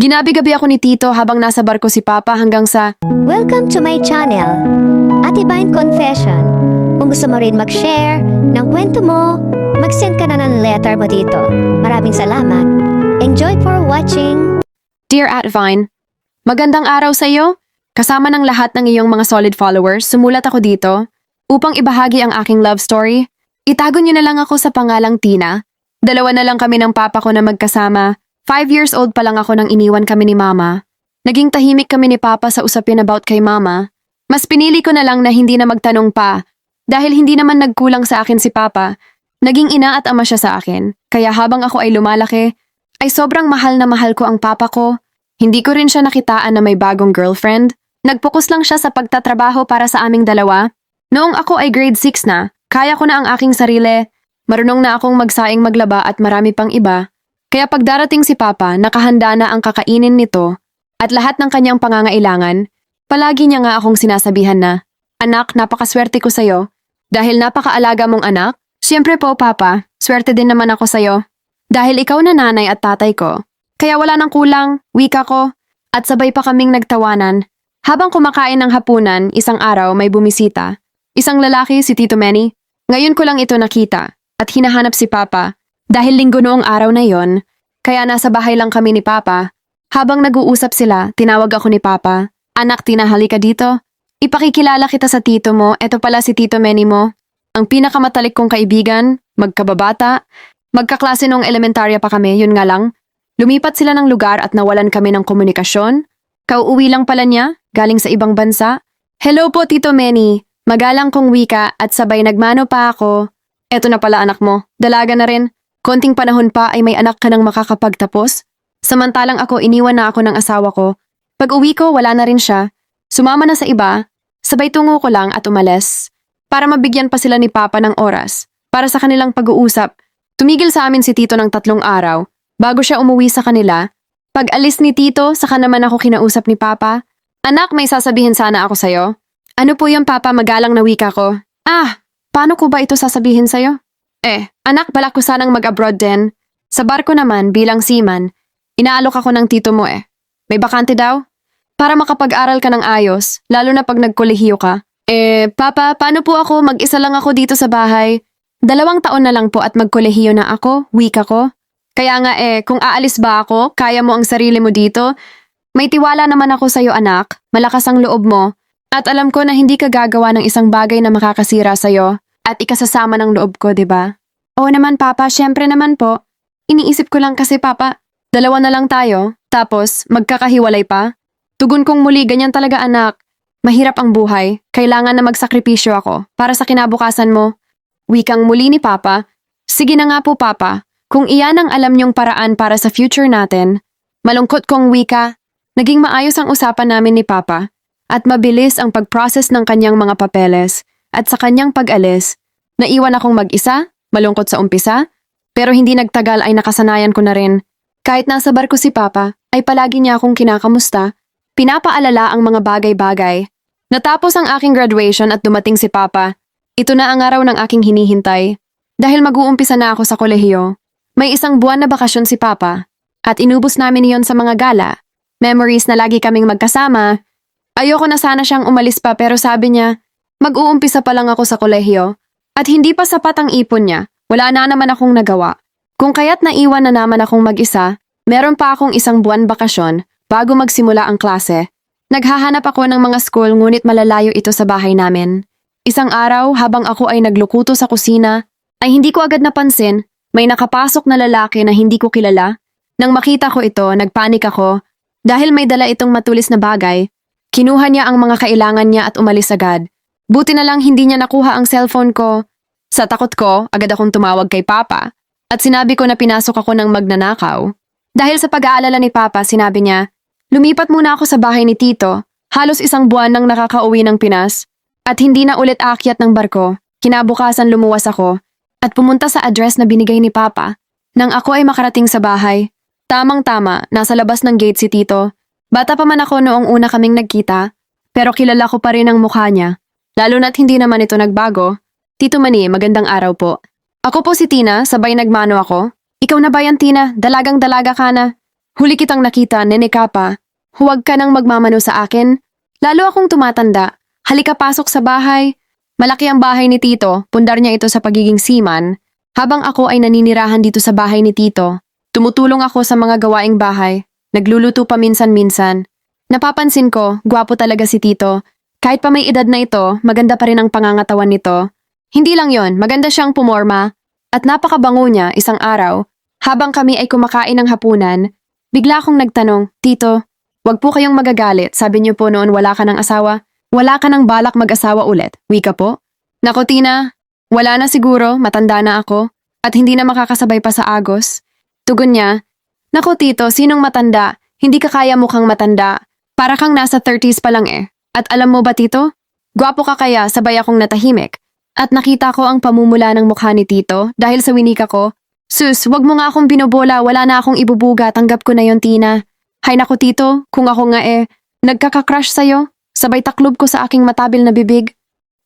Ginabi-gabi ako ni Tito habang nasa barko si Papa hanggang sa Welcome to my channel, Ate Vine Confession. Kung gusto mo rin mag-share ng kwento mo, mag-send ka na ng letter mo dito. Maraming salamat. Enjoy for watching. Dear At Vine, magandang araw sa iyo. Kasama ng lahat ng iyong mga solid followers, sumulat ako dito upang ibahagi ang aking love story. Itago niyo na lang ako sa pangalang Tina. Dalawa na lang kami ng papa ko na magkasama. 5 years old pa lang ako nang iniwan kami ni Mama. Naging tahimik kami ni Papa sa usapin about kay Mama. Mas pinili ko na lang na hindi na magtanong pa. Dahil hindi naman nagkulang sa akin si Papa, naging ina at ama siya sa akin. Kaya habang ako ay lumalaki, ay sobrang mahal na mahal ko ang papa ko. Hindi ko rin siya nakitaan na may bagong girlfriend. Nagpokus lang siya sa pagtatrabaho para sa aming dalawa. Noong ako ay grade 6 na, kaya ko na ang aking sarili. Marunong na akong magsaing maglaba at marami pang iba. Kaya pag darating si Papa, nakahanda na ang kakainin nito at lahat ng kanyang pangangailangan, palagi niya nga akong sinasabihan na, Anak, napakaswerte ko sa'yo. Dahil napakaalaga mong anak, siyempre po Papa, swerte din naman ako sa'yo. Dahil ikaw na nanay at tatay ko. Kaya wala nang kulang, wika ko, at sabay pa kaming nagtawanan. Habang kumakain ng hapunan, isang araw may bumisita. Isang lalaki, si Tito Manny. Ngayon ko lang ito nakita at hinahanap si Papa. Dahil linggo noong araw na yon, kaya nasa bahay lang kami ni Papa. Habang nag-uusap sila, tinawag ako ni Papa. Anak, Tina, halika dito. Ipakikilala kita sa tito mo, eto pala si Tito Manny mo. Ang pinakamatalik kong kaibigan, magkababata. Magkaklase noong elementarya pa kami, yun nga lang. Lumipat sila ng lugar at nawalan kami ng komunikasyon. Kauuwi lang pala niya, galing sa ibang bansa. Hello po, Tito Manny. Magalang kong wika at sabay nagmano pa ako. Eto na pala anak mo, dalaga na rin. Konting panahon pa ay may anak ka nang makakapagtapos. Samantalang ako iniwan na ako ng asawa ko. Pag uwi ko, wala na rin siya. Sumama na sa iba. Sabay tungo ko lang at umalis. Para mabigyan pa sila ni Papa ng oras. Para sa kanilang pag-uusap. Tumigil sa amin si Tito ng 3 araw. Bago siya umuwi sa kanila. Pag alis ni Tito, saka naman ako kinausap ni Papa. Anak, may sasabihin sana ako sa'yo. Ano po yung Papa, magalang na wika ko? Paano ko ba ito sasabihin sa'yo? Anak, balak ko sanang mag-abroad din. Sa barko naman, bilang seaman, inaalok ako ng tito mo May bakante daw? Para makapag-aral ka ng ayos, lalo na pag nagkolehiyo ka. Papa, paano po ako? Mag-isa lang ako dito sa bahay. 2 taon na lang po at magkolehiyo na ako, wika ko. Kaya nga kung aalis ba ako, kaya mo ang sarili mo dito? May tiwala naman ako sa'yo anak, malakas ang loob mo. At alam ko na hindi ka gagawa ng isang bagay na makakasira sa'yo. At ikasasama ng loob ko, 'di ba? Oo naman, Papa, syempre naman po. Iniisip ko lang kasi, Papa, 2 na lang tayo, tapos magkakahiwalay pa. Tugon kong muli, ganyan talaga anak. Mahirap ang buhay, kailangan na magsakripisyo ako para sa kinabukasan mo. Wikang muli ni Papa. Sige na nga po, Papa, kung iyan ang alam niyong paraan para sa future natin. Malungkot kong wika. Naging maayos ang usapan namin ni Papa at mabilis ang pag-process ng kanyang mga papeles. At sa kanyang pag-alis, naiwan akong mag-isa, malungkot sa umpisa, pero hindi nagtagal ay nakasanayan ko na rin. Kahit nasa barko si Papa, ay palagi niya akong kinakamusta, pinapaalala ang mga bagay-bagay. Natapos ang aking graduation at dumating si Papa. Ito na ang araw ng aking hinihintay. Dahil mag-uumpisa na ako sa kolehiyo. May 1 buwan na bakasyon si Papa, at inubos namin iyon sa mga gala. Memories na lagi kaming magkasama. Ayoko na sana siyang umalis pa pero sabi niya, mag-uumpisa pa lang ako sa kolehiyo at hindi pa sapat ang ipon niya, wala na naman akong nagawa. Kung kaya't naiwan na naman akong mag-isa, meron pa akong 1 buwan bakasyon bago magsimula ang klase. Naghahanap ako ng mga school ngunit malalayo ito sa bahay namin. Isang araw habang ako ay naglukuto sa kusina, ay hindi ko agad napansin, may nakapasok na lalaki na hindi ko kilala. Nang makita ko ito, nagpanik ako. Dahil may dala itong matulis na bagay, kinuha niya ang mga kailangan niya at umalis agad. Buti na lang hindi niya nakuha ang cellphone ko. Sa takot ko, agad akong tumawag kay Papa at sinabi ko na pinasok ako ng magnanakaw. Dahil sa pag-aalala ni Papa, sinabi niya, lumipat muna ako sa bahay ni Tito. Halos 1 buwan nang nakakauwi ng Pinas at hindi na ulit aakyat ng barko. Kinabukasan lumuwas ako at pumunta sa address na binigay ni Papa. Nang ako ay makarating sa bahay, tamang-tama, nasa labas ng gate si Tito. Bata pa man ako noong una kaming nagkita, pero kilala ko pa rin ang mukha niya. Lalo na't hindi naman ito nagbago. Tito Manny, magandang araw po. Ako po si Tina, sabay nagmano ako. Ikaw na ba yan, Tina? Dalagang-dalaga ka na. Huli kitang nakita, nene ka pa. Huwag ka nang magmamano sa akin. Lalo akong tumatanda. Halika pasok sa bahay. Malaki ang bahay ni Tito, pundar niya ito sa pagiging seaman. Habang ako ay naninirahan dito sa bahay ni Tito, tumutulong ako sa mga gawaing bahay. Nagluluto pa minsan-minsan. Napapansin ko, gwapo talaga si Tito. Kahit pa may edad na ito, maganda pa rin ang pangangatawan nito. Hindi lang yon, maganda siyang pumorma. At napakabango niya isang araw. Habang kami ay kumakain ng hapunan, bigla akong nagtanong, Tito, wag po kayong magagalit. Sabi niyo po noon wala ka ng asawa. Wala ka ng balak mag-asawa ulit. Wika po. Nako Tina, wala na siguro, matanda na ako. At hindi na makakasabay pa sa Agos. Tugon niya, Nako Tito, sinong matanda? Hindi ka kaya mukhang matanda. Para kang nasa 30s pa lang eh. At alam mo ba Tito? Gwapo ka kaya sabay akong natahimik. At nakita ko ang pamumula ng mukha ni Tito dahil sa winika ko. Sus, wag mo nga akong binobola, wala na akong ibubuga, tanggap ko na yon Tina. Hay nako Tito, kung ako nga nagkaka-crush sa'yo, sabay taklob ko sa aking matabil na bibig.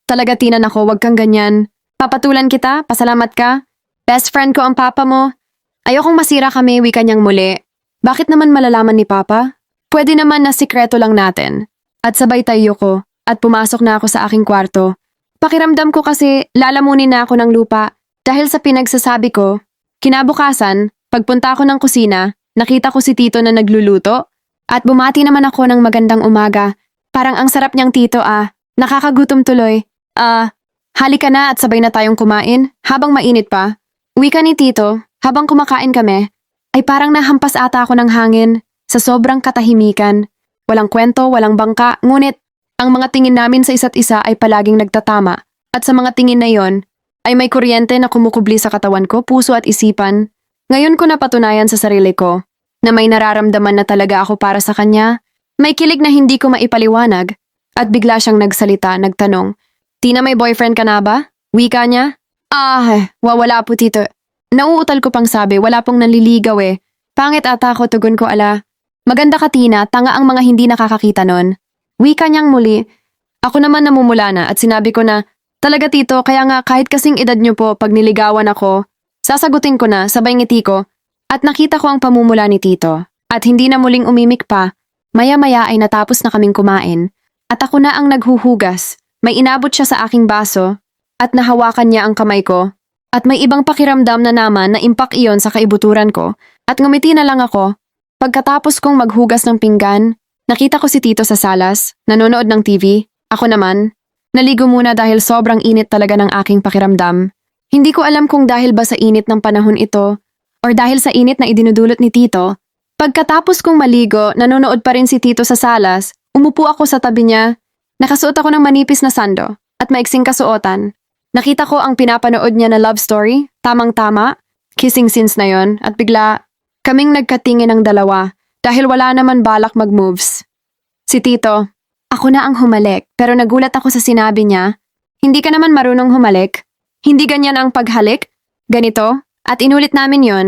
Talaga Tina nako, wag kang ganyan. Papatulan kita, pasalamat ka. Best friend ko ang papa mo. Ayokong masira kami, wika niyang muli. Bakit naman malalaman ni papa? Pwede naman na sikreto lang natin. At sabay tayo ko, at pumasok na ako sa aking kwarto. Pakiramdam ko kasi lalamunin na ako ng lupa dahil sa pinagsasabi ko. Kinabukasan, pagpunta ko ng kusina, nakita ko si Tito na nagluluto at bumati naman ako ng magandang umaga. Parang ang sarap niyang Tito nakakagutom tuloy. Halika na at sabay na tayong kumain habang mainit pa. Wika ni Tito, habang kumakain kami, ay parang nahampas ata ako ng hangin sa sobrang katahimikan. Walang kwento, walang bangka, ngunit ang mga tingin namin sa isa't isa ay palaging nagtatama at sa mga tingin na yon, ay may kuryente na kumukubli sa katawan ko, puso at isipan. Ngayon ko napatunayan sa sarili ko na may nararamdaman na talaga ako para sa kanya. May kilig na hindi ko maipaliwanag. At bigla siyang nagsalita, nagtanong, Tina, may boyfriend ka na ba? Wika niya? Wala po Tito. Nauutal ko pang sabi, wala pong nanliligaw eh. Pangit ata ako, tugon ko ala. Maganda ka Tina, tanga ang mga hindi nakakakita nun. Wika niyang muli. Ako naman namumula na at sinabi ko na, talaga Tito, kaya nga kahit kasing edad niyo po pag niligawan ako, sasagutin ko na, sabay ngiti ko, at nakita ko ang pamumula ni Tito. At hindi na muling umimik pa, maya-maya ay natapos na kaming kumain, at ako na ang naghuhugas. May inabot siya sa aking baso, at nahawakan niya ang kamay ko, at may ibang pakiramdam na naman na impak iyon sa kaibuturan ko, at ngumiti na lang ako. Pagkatapos kong maghugas ng pinggan, nakita ko si Tito sa salas, nanonood ng TV, ako naman. Naligo muna dahil sobrang init talaga ng aking pakiramdam. Hindi ko alam kung dahil ba sa init ng panahon ito or dahil sa init na idinudulot ni Tito. Pagkatapos kong maligo, nanonood pa rin si Tito sa salas. Umupo ako sa tabi niya. Nakasuot ako ng manipis na sando at maiksing kasuotan. Nakita ko ang pinapanood niya na love story, tamang-tama, kissing scenes na yon at bigla kaming nagkatingin ng dalawa dahil wala naman balak mag-moves. Si Tito, ako na ang humalik, pero nagulat ako sa sinabi niya. Hindi ka naman marunong humalik. Hindi ganyan ang paghalik. Ganito. At inulit namin yon.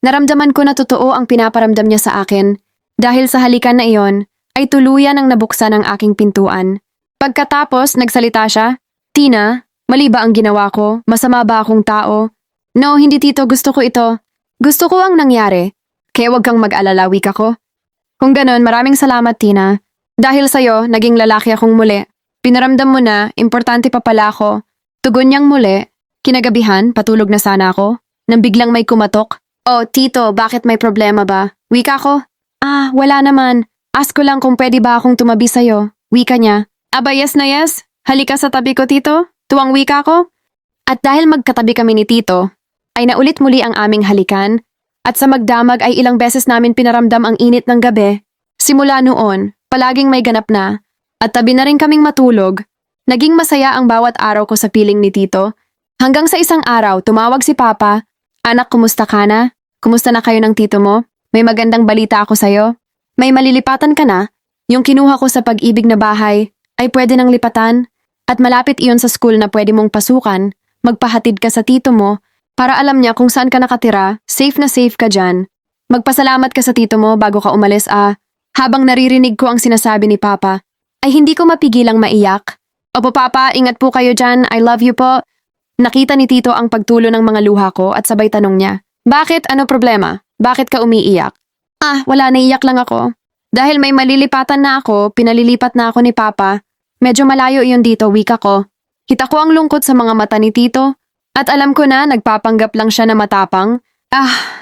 Naramdaman ko na totoo ang pinaparamdam niya sa akin. Dahil sa halikan na iyon, ay tuluyan ang nabuksan ang aking pintuan. Pagkatapos, nagsalita siya. Tina, mali ba ang ginawa ko? Masama ba akong tao? No, hindi Tito, gusto ko ito. Gusto ko ang nangyari. Kaya wag kang mag-alala, wika ko. Kung ganon, maraming salamat Tina. Dahil sa'yo, naging lalaki akong muli. Pinaramdam mo na, importante pa pala ako. Tugon niyang muli. Kinagabihan, patulog na sana ako. Nang biglang may kumatok. Oh, Tito, bakit may problema ba? Wika ko. Wala naman. Ask ko lang kung pwede ba akong tumabi sa'yo. Wika niya. Aba, yes na yes. Halika sa tabi ko, Tito. Tuwang wika ko. At dahil magkatabi kami ni Tito, ay naulit muli ang aming halikan. At sa magdamag ay ilang beses namin pinaramdam ang init ng gabi. Simula noon, palaging may ganap na, at tabi na rin kaming matulog. Naging masaya ang bawat araw ko sa piling ni Tito. Hanggang sa isang araw, tumawag si Papa. Anak, kumusta ka na? Kumusta na kayo ng Tito mo? May magandang balita ako sa'yo. May malilipatan ka na? Yung kinuha ko sa pag-ibig na bahay, ay pwede nang lipatan. At malapit iyon sa school na pwede mong pasukan. Magpahatid ka sa Tito mo, para alam niya kung saan ka nakatira, safe na safe ka dyan. Magpasalamat ka sa Tito mo bago ka umalis Habang naririnig ko ang sinasabi ni Papa, ay hindi ko mapigilang maiyak. Opo Papa, ingat po kayo dyan, I love you po. Nakita ni Tito ang pagtulo ng mga luha ko at sabay tanong niya, bakit? Ano problema? Bakit ka umiiyak? Wala, naiyak lang ako. Dahil may malilipatan na ako, pinalilipat na ako ni Papa. Medyo malayo iyon dito, wika ko. Kita ko ang lungkot sa mga mata ni Tito. At alam ko na nagpapanggap lang siya na matapang.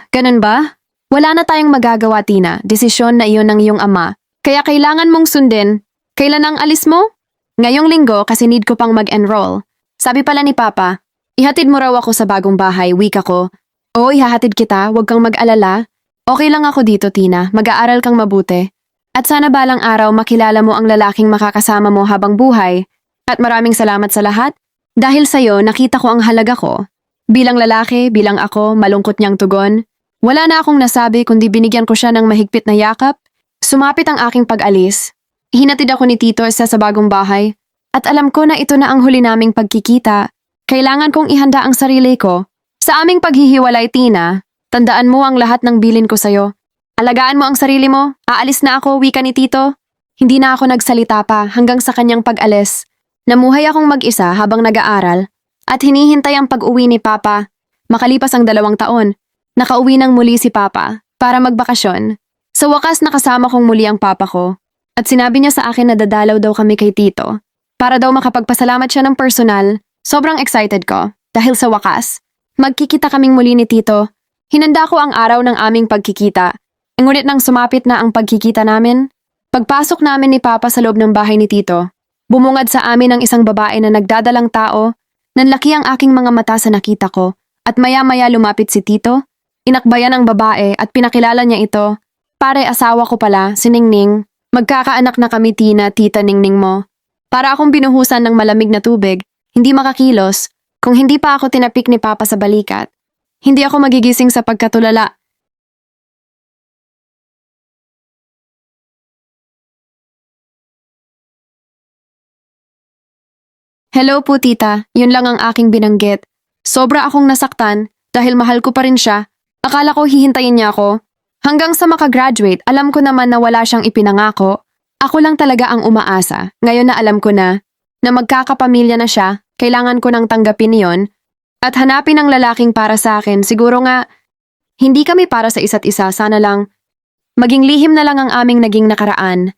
Ganun ba? Wala na tayong magagawa, Tina. Desisyon na iyon ng iyong ama. Kaya kailangan mong sundin. Kailan ang alis mo? Ngayong linggo kasi need ko pang mag-enroll. Sabi pala ni Papa, ihatid mo raw ako sa bagong bahay, wika ko. Oo, ihahatid kita, huwag kang mag-alala. Okay lang ako dito, Tina. Mag-aaral kang mabuti. At sana balang araw makilala mo ang lalaking makakasama mo habang buhay. At maraming salamat sa lahat. Dahil sa'yo, nakita ko ang halaga ko. Bilang lalaki, bilang ako, malungkot niyang tugon. Wala na akong nasabi kundi binigyan ko siya ng mahigpit na yakap. Sumapit ang aking pag-alis. Hinatid ako ni Tito sa bagong bahay. At alam ko na ito na ang huli naming pagkikita. Kailangan kong ihanda ang sarili ko. Sa aming paghihiwalay, Tina, tandaan mo ang lahat ng bilin ko sa'yo. Alagaan mo ang sarili mo. Aalis na ako, wika ni Tito. Hindi na ako nagsalita pa hanggang sa kanyang pag-alis. Namuhay akong mag-isa habang nag-aaral at hinihintay ang pag-uwi ni Papa. Makalipas ang 2 taon, nakauwi nang muli si Papa para magbakasyon. Sa wakas nakasama kong muli ang Papa ko at sinabi niya sa akin na dadalaw daw kami kay Tito. Para daw makapagpasalamat siya ng personal, sobrang excited ko dahil sa wakas, magkikita kaming muli ni Tito. Hinanda ko ang araw ng aming pagkikita. Ngunit nang sumapit na ang pagkikita namin, pagpasok namin ni Papa sa loob ng bahay ni Tito, bumungad sa amin ang isang babae na nagdadalang tao. Nanlaki ang aking mga mata sa nakita ko at maya-maya lumapit si Tito. Inakbayan ang babae at pinakilala niya ito. Pare, asawa ko pala, si Ningning. Magkakaanak na kami, Tina, tita Ningning mo. Para akong binuhusan ng malamig na tubig, hindi makakilos, kung hindi pa ako tinapik ni Papa sa balikat. Hindi ako magigising sa pagkatulala. Hello po, tita. Yun lang ang aking binanggit. Sobra akong nasaktan dahil mahal ko pa rin siya. Akala ko hihintayin niya ako. Hanggang sa makagraduate, alam ko naman na wala siyang ipinangako. Ako lang talaga ang umaasa. Ngayon na alam ko na magkakapamilya na siya, kailangan ko nang tanggapin iyon at hanapin ang lalaking para sa akin. Siguro nga, hindi kami para sa isa't isa. Sana lang maging lihim na lang ang aming naging nakaraan.